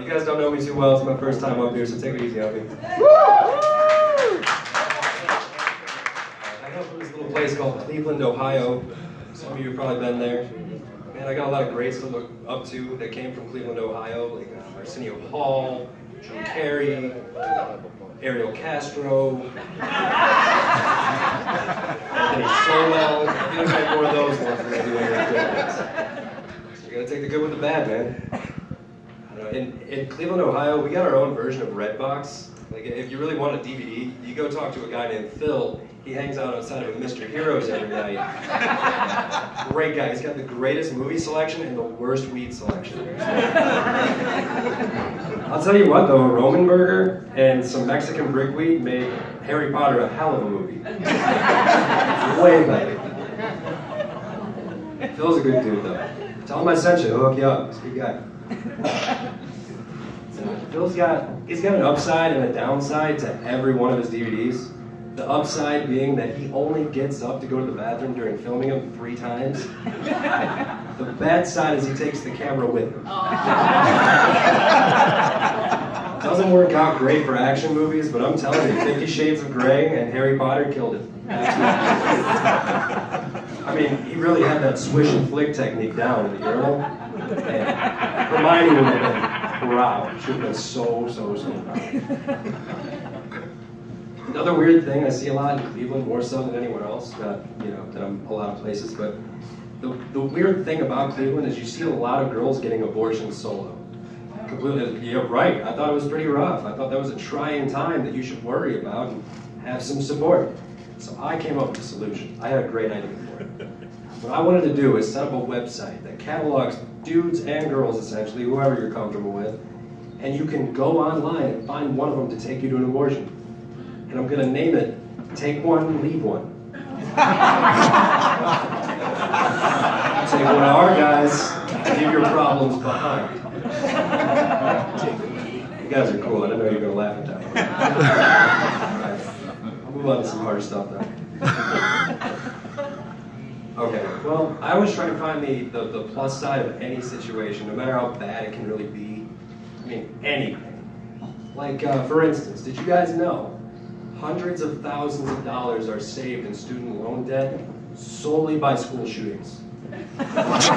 You guys don't know me too well. It's my first time up here, so take it easy on me. I come from this little place called Cleveland, Ohio. Some of you have probably been there. Man, I got a lot of greats to look up to that came from Cleveland, Ohio, like Arsenio Hall, Drew Carey, Ariel Castro, Anthony Solo. I feel like I have more of those ones than I do any of the good ones. So you gotta take the good with the bad, man. I don't know, in Cleveland, Ohio, we got our own version of Redbox. Like, if you really want a DVD, you go talk to a guy named Phil. He hangs out outside of Mr. Heroes every night. Great guy. He's got the greatest movie selection and the worst weed selection. I'll tell you what, though, a Roman burger and some Mexican brickweed made Harry Potter a hell of a movie. Way better. Phil's a good dude, though. Tell him I sent you. He'll hook you up. He's a good guy. Phil's he's got an upside and a downside to every one of his DVDs. The upside being that he only gets up to go to the bathroom during filming them 3 times. The bad side is he takes the camera with him. Doesn't work out great for action movies, but I'm telling you, 50 Shades of Grey and Harry Potter killed it. I mean, he really had that swish and flick technique down in the urinal. And Hermione would have been proud. She would have been so proud. Another weird thing I see a lot in Cleveland, more so than anywhere else, not, that I'm a lot of places, but the weird thing about Cleveland is you see a lot of girls getting abortions solo. Completely, you're right, I thought it was pretty rough. I thought that was a trying time that you should worry about and have some support. So I came up with a solution. I had a great idea for it. What I wanted to do is set up a website that catalogs dudes and girls, essentially, whoever you're comfortable with, and you can go online and find one of them to take you to an abortion. And I'm going to name it, Take One, Leave One. Take 1 hour, guys. Leave your problems behind. You guys are cool. I didn't know you were going to laugh at that one. Alright. I'll move on to some harder stuff now. Okay, well, I always try to find the plus side of any situation, no matter how bad it can really be. I mean, anything. Like, for instance, did you guys know hundreds of thousands of dollars are saved in student loan debt solely by school shootings? That's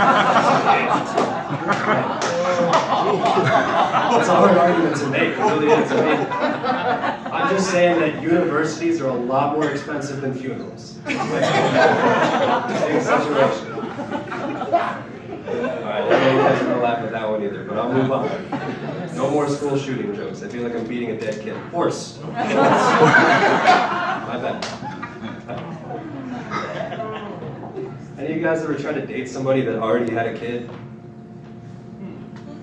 a hard argument to make, it really is. I mean, I'm just saying that universities are a lot more expensive than funerals. Big exaggeration. Alright, I know you guys are going to laugh at that one either, but I'll move on. No more school shooting jokes. I feel like I'm beating a dead kid. Horse. My bad. Any of you guys ever tried to date somebody that already had a kid?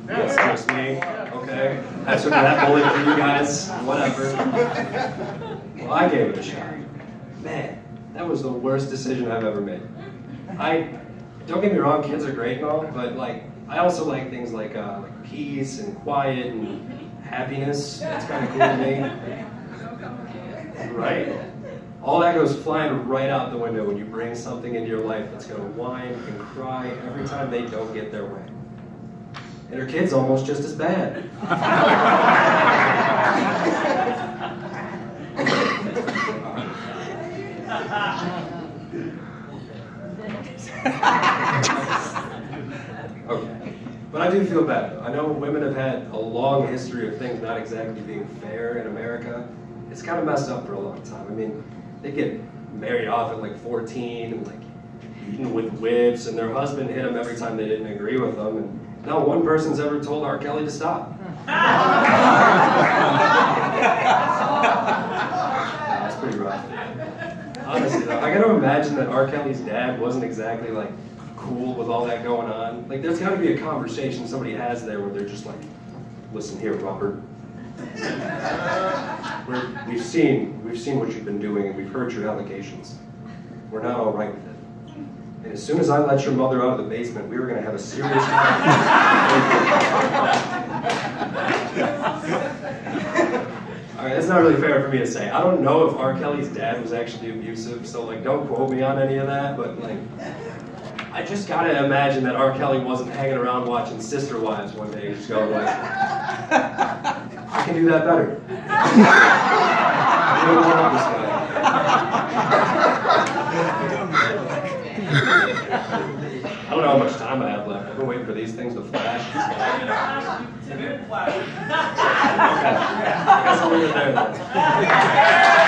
Yes, just me. Okay. I took that bullet for you guys. Whatever. Well, I gave it a shot. Man, that was the worst decision I've ever made. Don't get me wrong, kids are great and all, but I also like things like peace and quiet and happiness. That's kind of cool to me. Right? All that goes flying right out the window when you bring something into your life that's going to whine and cry every time they don't get their way. And her kid's almost just as bad. Okay. But I do feel bad. I know women have had a long history of things not exactly being fair in America. It's kind of messed up for a long time. I mean, they get married off at like 14 and like beaten with whips, and their husband hit them every time they didn't agree with them, and not one person's ever told R. Kelly to stop. That's pretty rough. Honestly though, I gotta imagine that R. Kelly's dad wasn't exactly like cool with all that going on. Like there's gotta be a conversation somebody has there where they're just like, listen here, Robert. We've seen what you've been doing and we've heard your allegations. We're not all right with it. And as soon as I let your mother out of the basement, we were going to have a serious Alright, that's not really fair for me to say. I don't know if R. Kelly's dad was actually abusive, so like don't quote me on any of that, but like I just gotta imagine that R. Kelly wasn't hanging around watching Sister Wives one day and just going like, I can do that better. You don't want this guy. I don't know how much time I have left. I've been waiting for these things to flash. Okay. I guess I'll leave it there then.